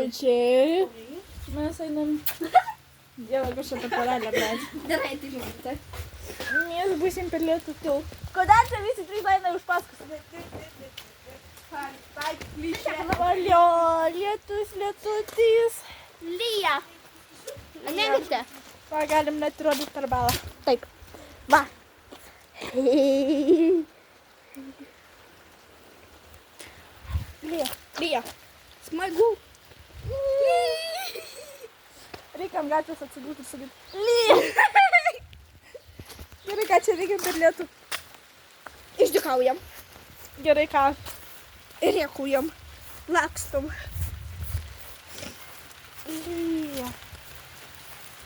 pusryčiai. Mes einam... Dieve, kažkokia porelė, bet. Gerai, tai žinokite. Mes būsim per lietų tiltą. Kodėl čia visi trys eina už paskus? Valio, lietus, lietutis. Lyja. A negalite? Va, galim net rodyti per balą. Taip. Va. Lyja, lyja. Smagu. Reikia ant gatvės atsigūti ir sakyti. Lyja. Gerai, ką čia reikia per lietų? Išdykaujam. Gerai, ką? Rėkujam. Lakstom. Lyja.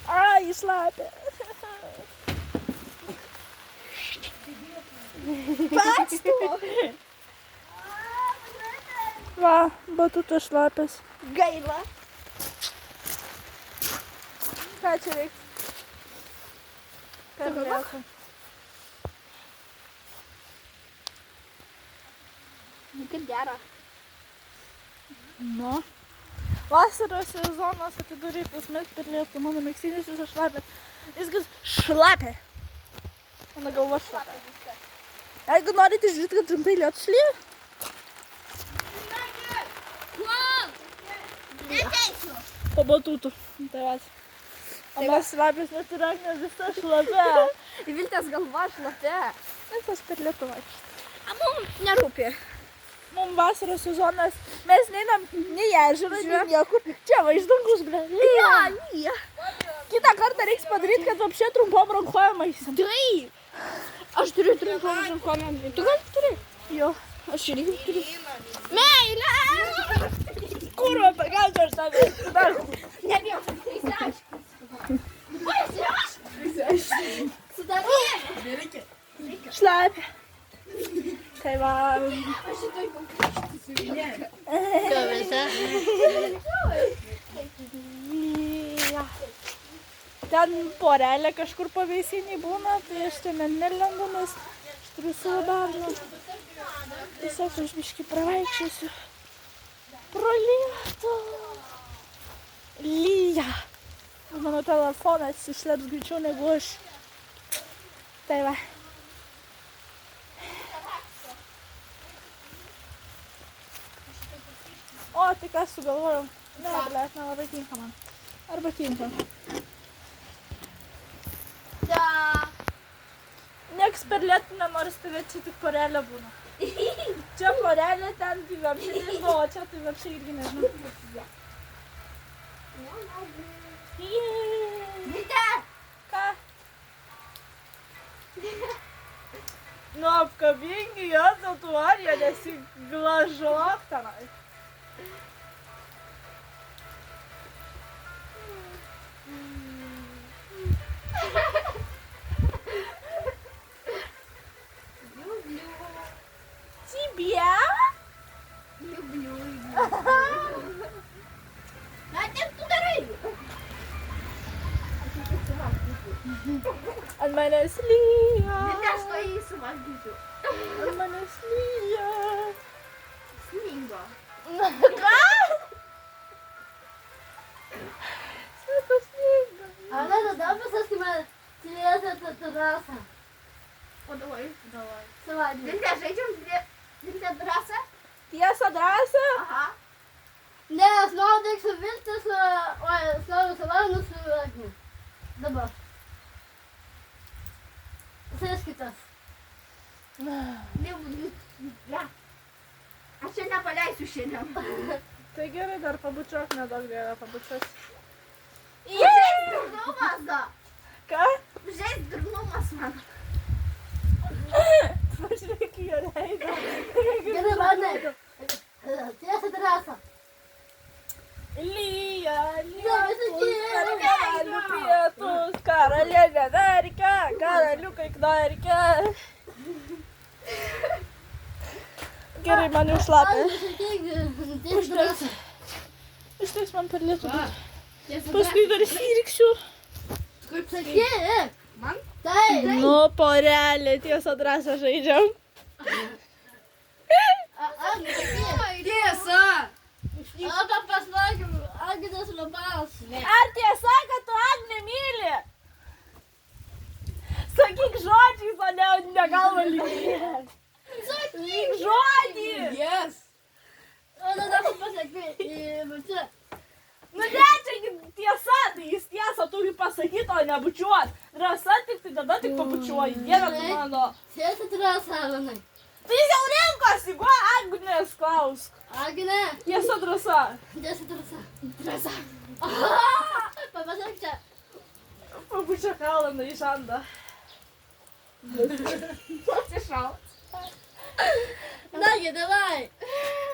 Ai, šlapia. Pats tu. Va, batutas šlapias. Gaila. Ką čia reikia? Per lietų. Kaip gera. Nu. Vasaros sezonas atidarytas mes per lietų. Mano megztinis visas šlapia. Viskas šlapia. Mano galva šlapia. Jeigu norite žiūrėti, kad trumpai lietus lyja. Neteisiu. Po batutų. Tavęs. O mes šlapės neturėkime visą šlapia. Viltės galva šlapia. Visas per lietų vaikščiai. A mums nerūpi. Mums vasaros sezonas, mes neinam nei ežerą, nei niekur. Čia va iš dangus, ble. Lyja. Lyja. Kitą kartą reiks padaryti, kad apšė trumpom rankojam eisim. Taip. Aš turiu trumpom rankom. Tu gal turi? Jo. Aš irgi turiu. Meilė! Kurva, pagalsiu aš tave. Nebijau. Išsiaiškink. Su tavim. Šlapia. Tai va. Aš šitoj Ja. Ten porelė kažkur paveisinį būna, tai aš ten nelendu, nes aš turiu savo darbą. Tiesiog aš biškį pravaikščiosiu. Pro lietų. Lyja. Mano telefonas išleps greičiau negu aš. Tai va. O, tai ką sugalvojau? Ne, blėt, nelabai tinka man. Arba tinka. Da. Nieks per lietų nenori stovėti, čia tik porelė būna. Čia porelė, ten tai vapšiai nežinau, o čia tai vapšiai irgi nežinau. Vite. Ką? Nu, apkabingi jos dėl tų arija, nesiglažuok tenai. Тебя? Люблю. А ты что дарай? Ant manęs lyja. Vite, aš to įsuvalgysiu. Ant manęs lyja. Sningo. Ką? Sako sninga. А надо, да, пососкивать телеса терраса. O, davai. Сегодня. Вите, žaidžiam Vite drąsą? Tiesa, drąsa? Aha. Ne, aš noriu tik su Viltis, o aš noriu savaime su Agni. Dabar. Sėskitės. Ja. Aš čia nepaleisiu šiandien. Tai gerai, dar pabučiuok, nedaug dievė pabučiuos. Žais durnumas, da. Ką? Žais durnumas man. Pažiūrėk į jo veidą. Gerai, manai. Tiesa drąsa. Lyja, lietus, karalių pietus, karalienė verkia, karaliukai knarkia. Gerai, man jau šlapia. Užteks man per lietų. Paskui dar sirksiu. Kaip sakyk? Man? Taip. Nu, porelė, tiesa drąsą žaidžiam. Tiesa. Paslaugiu. Agnės labiausiai. Ar tiesa, kad tu Agnę myli? Sakyk žodžiais, o ne galva lygiai. Sakyk žodį. Yes. O tada pasakai į bučią. Nu ne, čia tiesa, tai jis tiesą turi pasakyti, o ne bučiuot. Drąsa tik tai tada tik pabučiuoji. Dieve tu mano. Tiesa drąsa, manai. Tai jis jau rinkosi, kuo Agnės klausk. Agnė. Tiesa drąsa. Tiesa drąsa. Drąsa. Papasak čia. Pabučia kalną į žandą. Pasišaut. Nagi, davai.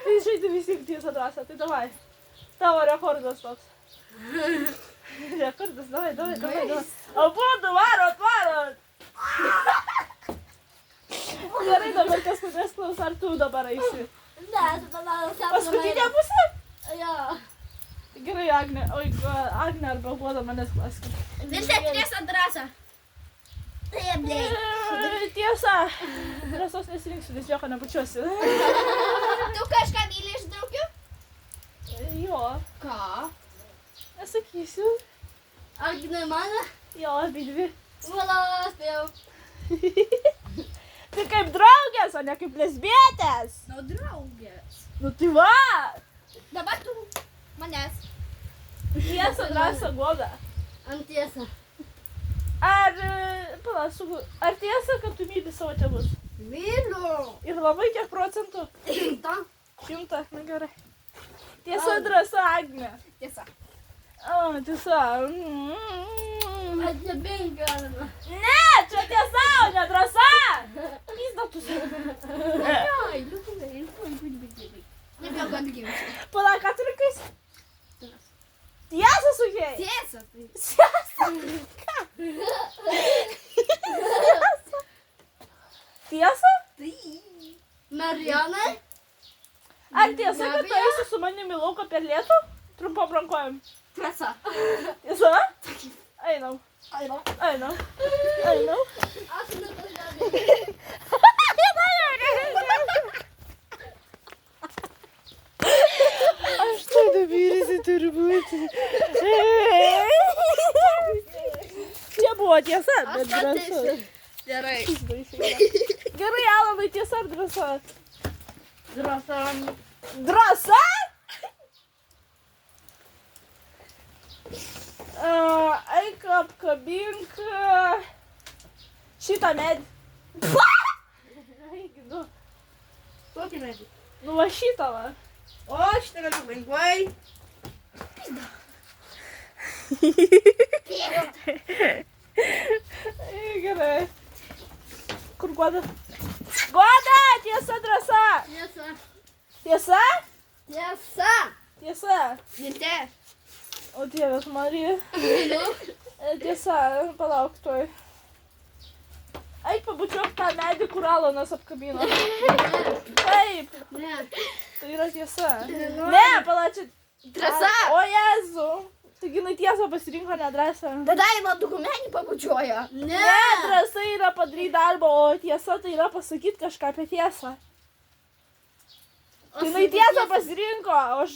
Tai žaidži visi tiesa drąsa, tai davai. Tavo rekordas toks. Rekordas, davai. Abudu, varot. Gerai, dabar paskutinės klaus, ar tu dabar eisi? Ne, tu tada Paskutinė pusė? Jo. Gerai, Agnė. Oi, Agnė arba Guoda manęs klaskit. Vilte, tiesa drąsa. Taip, blei. Tiesa. Drąsos nesirinksiu, nes jokio nebučiuosi. Tu kažką myli iš draugių? Jo, Ką? nesakysiu. Agnė mane. Jo, abidvi. Mano, spėjau. Tai kaip draugės, o ne kaip lesbietės. Nu, draugės. Nu tai va. Dabar tu manęs. Tiesa, drąsa, Guoda. Ant tiesa. Ar, palauk, ar tiesa, kad tu myli savo tėvus? Myliu. Ir labai kiek procentų? 100, na gerai. Tiesa, drąsa, Agnė. Tiesa. O, tiesa. Atnebink galima. Ne, čia tiesa, o ne drąsa. Pizda tu save. Ai, liukai. Nebijau, kad gimsiu. Palauk, ką tu rinkais? Tiesa sukėjai? Tiesa, tai. Tiesa. Tiesa? Tai. Marijonai. Ar tiesa, kad tu eisi su manimi į lauką per lietų? Trumpom rankovėm. Tiesa. Tiesa? Einam. Einam. Aš nepažadėjau. Aš tai dabylysi turbūt. Nebuvo tiesa, bet drąsa. Gerai. Gerai, Alanai, tiesa ar drąsa? Drąsa. Drąsa? Eik apkabink šitą medį. Eik, nu. Kokį medį? Nu va šitą va. O, šitą galiu lengvai. Gerai. Kur Guoda? Guoda, tiesa, drąsa. Tiesa. Tiesa? Tiesa. Tiesa. Vilte. O Dievas Marija. Tiesa, palauk tuoj. Eik pabučiuok tą medį, kur Alanas apkabino. Taip, Ne. tai yra tiesa. Ne, palauk čia. Drąsa. O Jezu. Taigi jinai tiesą pasirinko nedrąsą. Tada į dokumenį pabučiuoja. Ne. Ne, drąsa yra padaryti darbą, o tiesa tai yra pasakyti kažką apie tiesą. Tai jinai tiesą pasirinko, o aš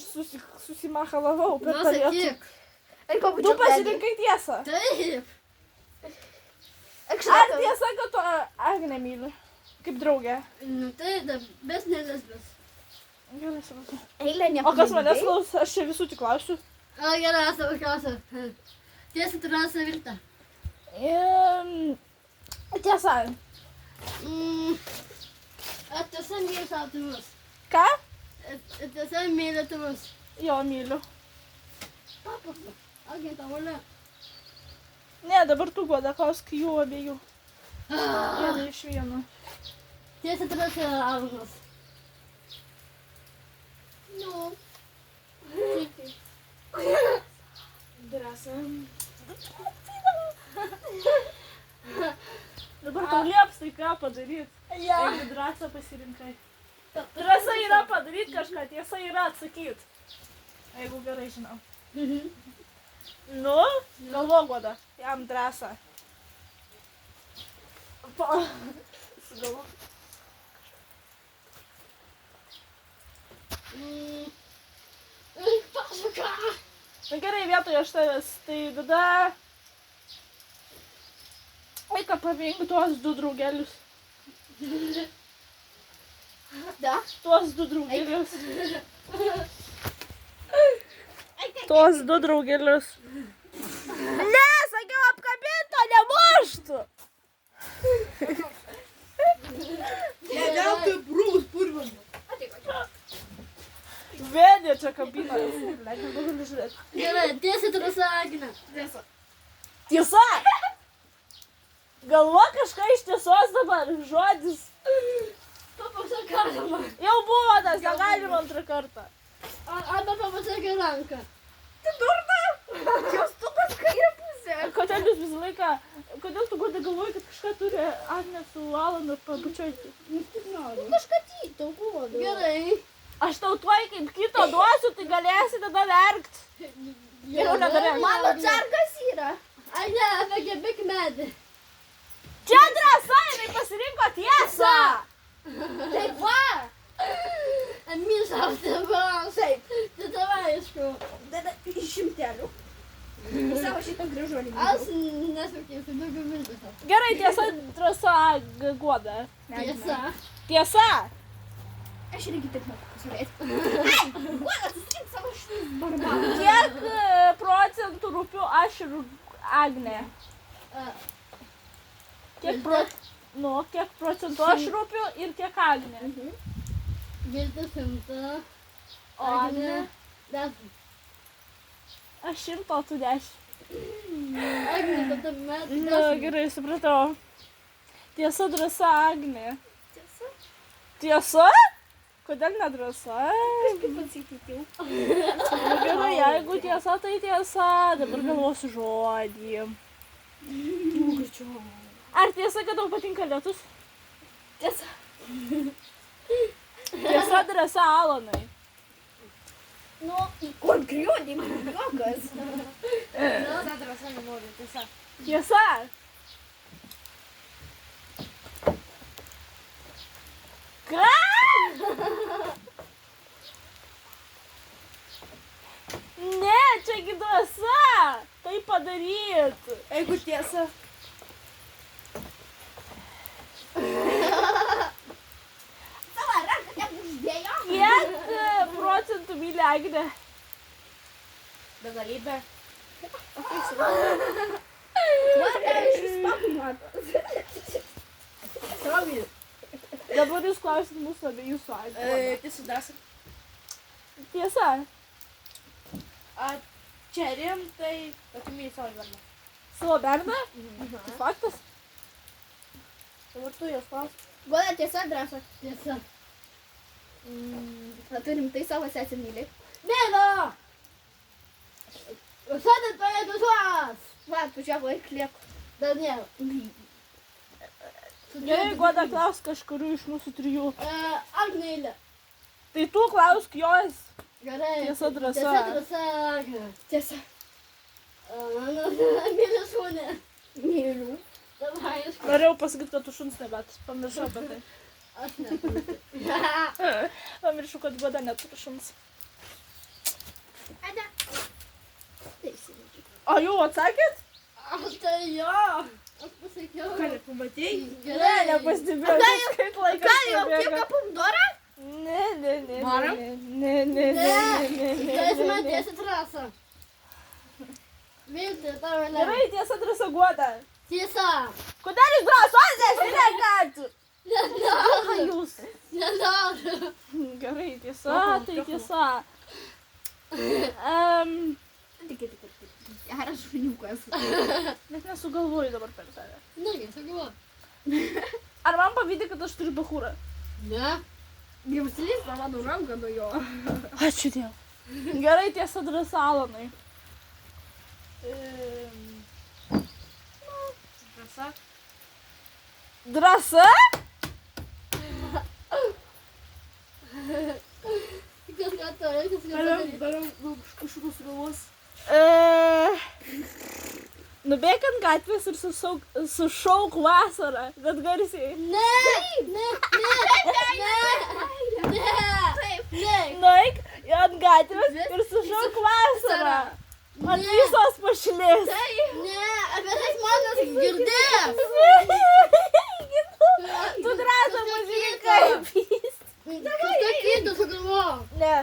susimachalavau per tą lietų. Sakyk. Eik Tu pabučiuok. pasirinkai tiesą. Taip. Ar tiesa, kad tu Agnę myli? Kaip draugė? Nu tai, bet ne lesbės. Gerai, supratau. Eilė O kas manęs klaus? Aš čia visų tik klausiu. O gerai, savo klausia. Tiesa, drąsa, Vilta. Tiesa. Ar tiesa myli savo tėvus? Ką? Ar tiesa myli tėvus? Jo, myliu. Paprasta. Ogi, tavo ne. Ne, dabar tu Guoda klausk jų abiejų. Vieną iš vieno. Tiesa, drąsa, Alanas. Nu. Drąsa. Dabar tau lieps tai ką padaryti. Jeigu drąsą pasirinkai. Drąsa yra padaryti kažką, tiesa yra atsakyti. Jeigu gerai žinau. Nu, galvo Guoda, jam drąsą. Sugalvo. Pasaką. Na gerai, vietoje aš tavęs, tai tada... Eik apavink tuos 2 draugelius. Da? Tuos 2 draugelius. Tuos 2 draugelius. Ne, sakiau apkabinto, nemuštų. Ne, veltui brūs purvinu. Vedė čia kabina. Negaliu žiūrėti. Gerai, tiesiai trasa Agne. Tiesa. Tiesa. Galvo kažką iš tiesos dabar, žodis. Papasak galima. Jau buvo tas, negalima antrą kartą. Arba papasak ranką. Tu durna? Jos tupas kairė pusė. Kodėl jūs visą laiką, kodėl tu Goda galvoji, kad kažką turi Agnė su Alanu pabučiuoti? Kažką tau buvo. Gerai. Aš tau tuoj kaip kito duosiu, tai galėsi tada verkt. Geriau nedarėk. Mano cargas yra. Agne, pagebėk medį. Čia drąsa, jinai pasirinko tiesą. Taip va. Misas, tėvas. Taip. Tai tavai, aišku. Tada iš šimtelių. Savo šitą gražuolį. Aš nesakysiu, daugiau mintis. Gerai, tiesa, drąsa, Goda. Tiesa. Tiesa. Aš irgi taip moku pasakyti. Guoda, susirink savo šitus barbarus. Kiek procentų rūpiu aš ir Agnė? Kiek procentų aš rūpiu ir kiek Agnė? Viltis 100. O Agnė? 10. Aš 100, tu 10. Agne, tada medį. Na, gerai, supratau. Tiesa, drąsa, Agnė. Tiesa? Tiesa? Kodėl nedrąsa? Kaip atsitikau? Na gerai, jeigu tiesa, tai tiesa. Dabar galvosiu žodį. Ar tiesa, kad tau patinka lietus? Tiesa. Tiesa, drąsa, Alanai. Nu, kur griūdį, man jokas. Tiesa, drąsa nenoriu, tiesa. Tiesa. Ką? Ne, čiagi drąsa. Tai padaryt. Jeigu tiesa. Savo ranką neuždėjo. Kiek procentų myli Agnė? Begalybė. Guoda, iš vis pakunuotas. Savo. Dabar jūs klausit mūsų abiejų su Agne. Tiesa, drąsa. Tiesa. Čia rimtai, kad tu myli savo varną. Savo berną? Tai faktas. Dabar tu jos klaus. Guoda, tiesa, drąsa. Tiesa. Tu rimtai savo sesę myli. Mėno! Visada paėdu tuos! Va, tu čia vaik lieku. Daniel. Gerai, Goda, klausk kažkurių iš mūsų 3. Agnėlė. Tai tu klausk jos. Gerai. Tiesa, drąsa. Tiesa, drąsa, Agnė. Tiesa. Myliu šunį. Myliu. Davai, aišku. Norėjau pasakyti, kad tu šuns nebet. Pamiršau apie tai. Aš neturiu. Pamiršau, kad Goda neturi šuns. Ada. Teisininkė. O jau atsakėt? Aš tai jo. Aš pasakiau. Ką, nepamatėjai? Gerai. Nepastebėjau, kaip laikas Ką, jau prabėga. kiek pomidorą? Ne. Varom? Ne. Tai man tiesa trasa. Viltė, tavo lelia. Gerai, tiesa, drąsa, Goda. Tiesa. Kodėl jūs drąsos nesirenkat? Nenoriu. Jūs. Nenoriu. Gerai, tiesa, tai tiesa. Geras šuniukas. Net nesugalvoju dabar per tave. Negi, sakiau. Ar man pavydė, kad aš turiu bachūrą? Ne. Gimslys mano ranką nuo jo. Ačiū Dievui. Gerai, tiesa, drąsa, Alanai. Drąsa. Drąsa? Kažką turi, kažką turi. Darom kažkokius sugalvos. Nubėk ant gatvės ir sušauk vasarą, bet garsiai. Ne. Nueik ant gatvės ir sušauk vasarą. Ant visos pašilės. Ne, apie tai žmonės girdės. Tu drąsą muzikai. Kažką kitą sugalvojau. Ne.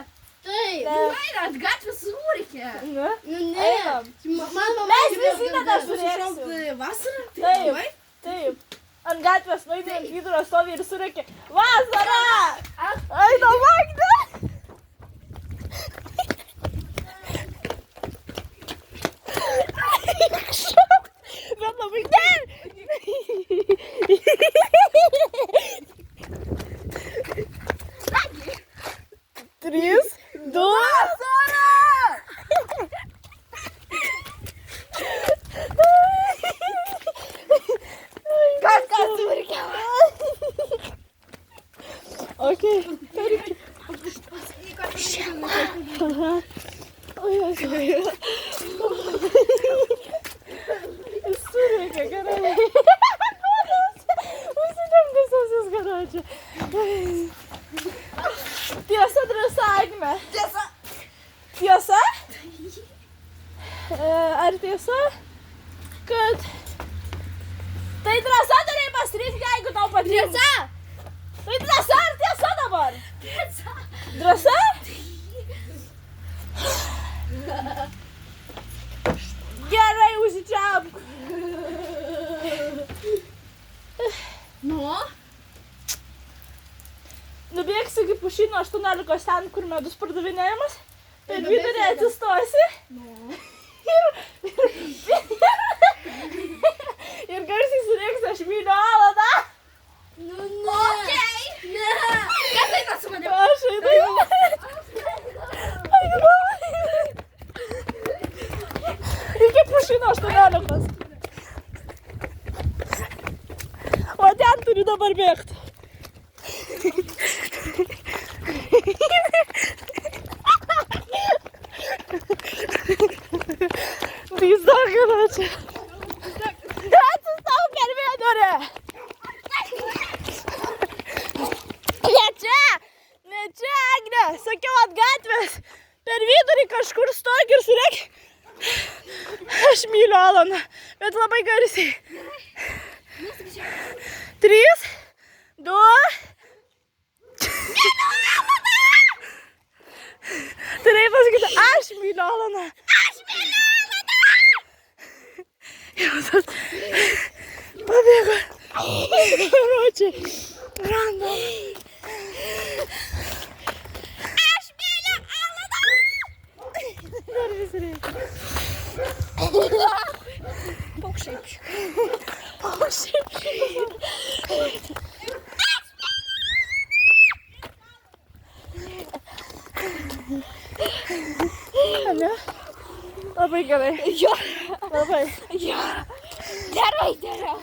Taip. Vaira, ant gatvės surikė. Ne. Nu ne. Einam. Mano Mes visi tada surėksim. Vasarą? Taip. Taip. Ant gatvės nueini ant vidurio stovi ir surėkė. Vasara! Eina Magda! Bet labai ne! 3, 2, Kažkas surikė. Okei. Aha. Oi, surikė, gerai. Užsidėm visus garačią. Tiesa, drąsa, Agne. Tiesa. Tiesa? Ar tiesa, kad tai drąsa turėjai pasirinkti, jeigu tau patinka? Tiesa! Tai drąsa ar tiesa dabar? Tiesa. Drąsa? Gerai, užsičiaupk. Nu? Nubėgsi iki Pušyno 18 ten, kur medus pardavinėjimas. Per vidurį atsistosi. Nu. Ir garsiai surėksi, aš myliu Alaną. Nu ne. Okei. Ne. Kas eina su manimi? Aš einu. Iki Pušyno 18. O ten turiu dabar bėgti. Pizda, garačia. Atsistau per vidurį. Ne čia, Agne. Sakiau ant gatvės. Per vidurį kažkur stok ir surėk. Aš myliu Alaną, bet labai garsiai. 3, 2. Turėjai pasakyti, aš myliu Alaną. Aš myliu Alaną. Jau tas pabėgo. Karočiai. Random. Aš myliu Alaną. Dar vis reikia. Paukščiai. Paukščiai. Ne? Labai gerai. Jo. Labai. Jo. Gerai, geriau.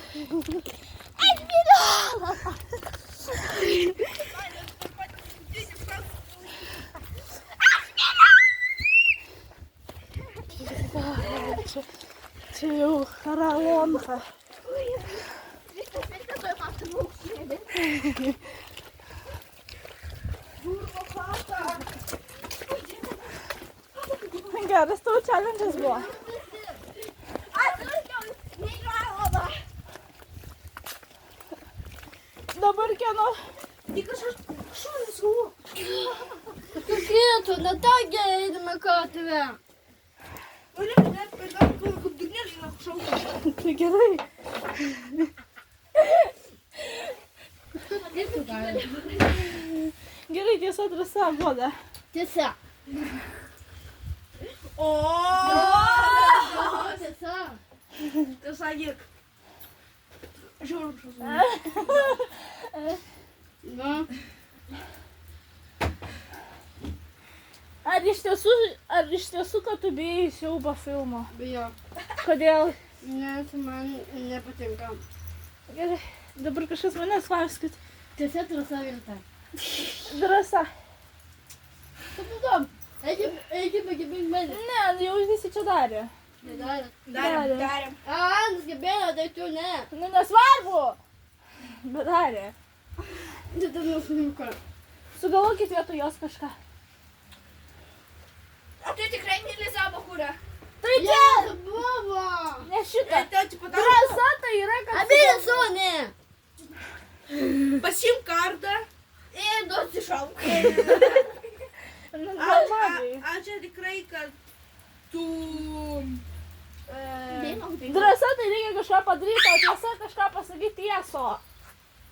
Aš myliu Alaną. Čia jau karalonka. Geras tavo challenge'as buvo. Dabar kieno? Tik aš šūnus rū. Kitų, ne tą gėdime katvę. Tai gerai. Gerai, tiesa, drąsa, voda. Tiesa. O. Tiesa. Tiesa, gėk. Žiūrėjau šūnus. Nu. Ar iš tiesų, kad tu bijai siaubo filmo? Bijau. Kodėl? Nes man nepatinka. Gerai, dabar kažkas manęs klauskit. Tiesa, drąsa vilta. Drąsa. Suprantam. Eikime iki mane. Ne, jau visi čia darė. Nedarė. Darėm. A, nuskabėjo, tai tu ne. Nu, nesvarbu. Bet darė. Tai tu nusliuka. Sugalvokit vietoj jos kažką. O tu tikrai myli savo kūrą? Tai šitą. Ten, tipo, tau Drąsa tai yra, kad... Abiejas savo, ne. pasiim kardą. Ir duoti šalką. Nu, normaliai. Čia tikrai, kad tu... Drąsa tai reikia kažką padaryti, o tiesa kažką pasakyti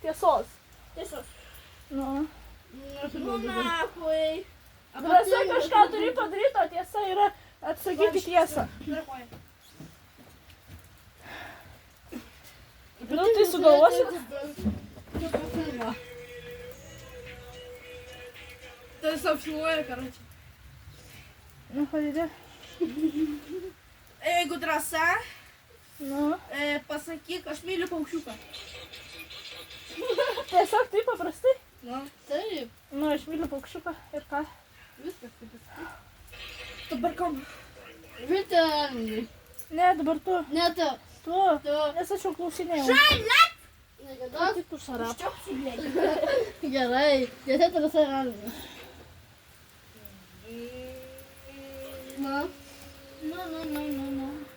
tiesos. Tiesos. Nu. Nu, nakui. Drąsa kažką turi padaryti, o tiesa yra atsakyti tiesą. Nu, tai sugalvosi. Tai apsiluoja, karočią. Nu, padėdė. Jeigu drąsa, Nu. pasakyk, aš myliu paukščiuką. Tiesiog taip paprastai. Nu. Taip. Nu, aš myliu paukščiuką ir ką. Viskas taip. Dabar kam? Vitaminai. Ne, dabar tu. Ne tu. Tu. Tu. Nes aš jau klausinėjau. Niekada. Tik tu šarap. Gerai. Tiesa tavęs randu. Na. Nu.